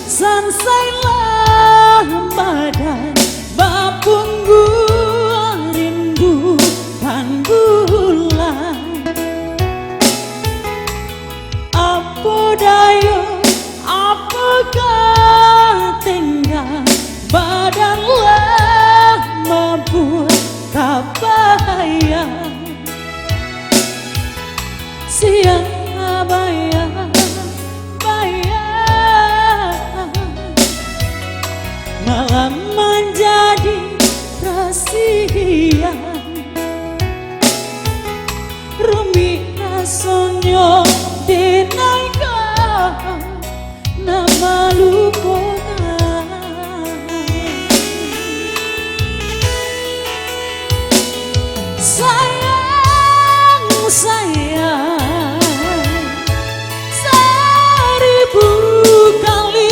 sansailah badan bapunggu rindu dan bulan. Apa daya, apakah tinggal badanlah membuat kebayang siang bayang malam menjadi rahasia. Rumi rasanya dinaikkan nama lupa sayang sayang seribu kali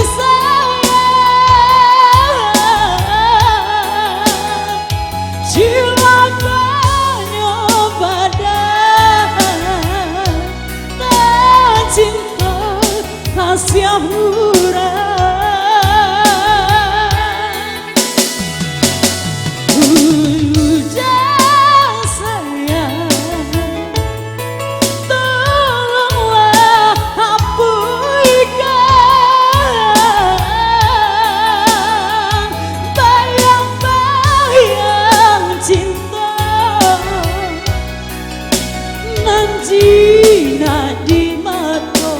cilakanya badan tak cinta kasih udah sayang tolonglah hapuskan bayang-bayang cinta nan jina di mata.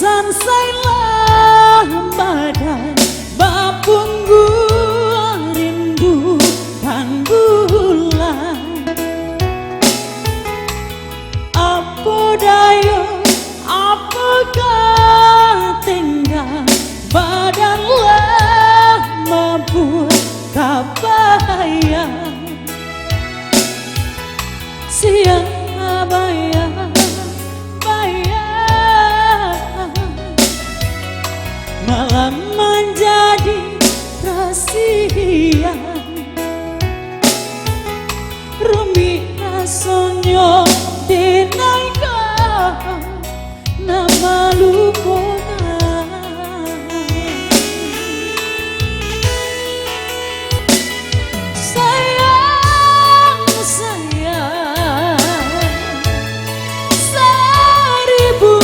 Sansailah badan bapunggu rindu dan bulan. Apa daya, apakah tinggal badanlah membuat kebayang siang bayang malam menjadi rahasia. Rumi rasanya dinaikkan nama lupa sayang sayang seribu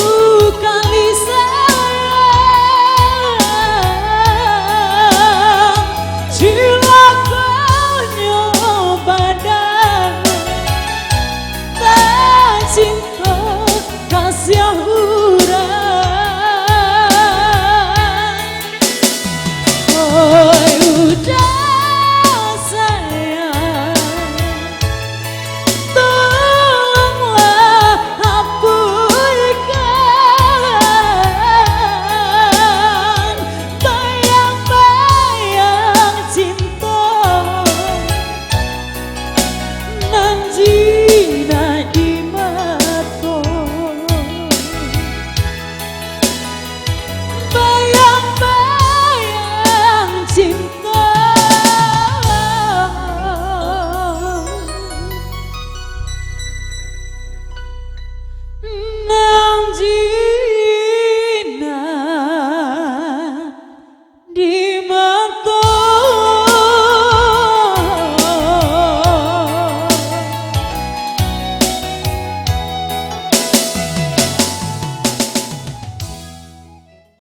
kali cinta kasih oh udah sayang tolonglah hapuskan bayang-bayang cinta nan jina di bayang-bayang cinta nang jina di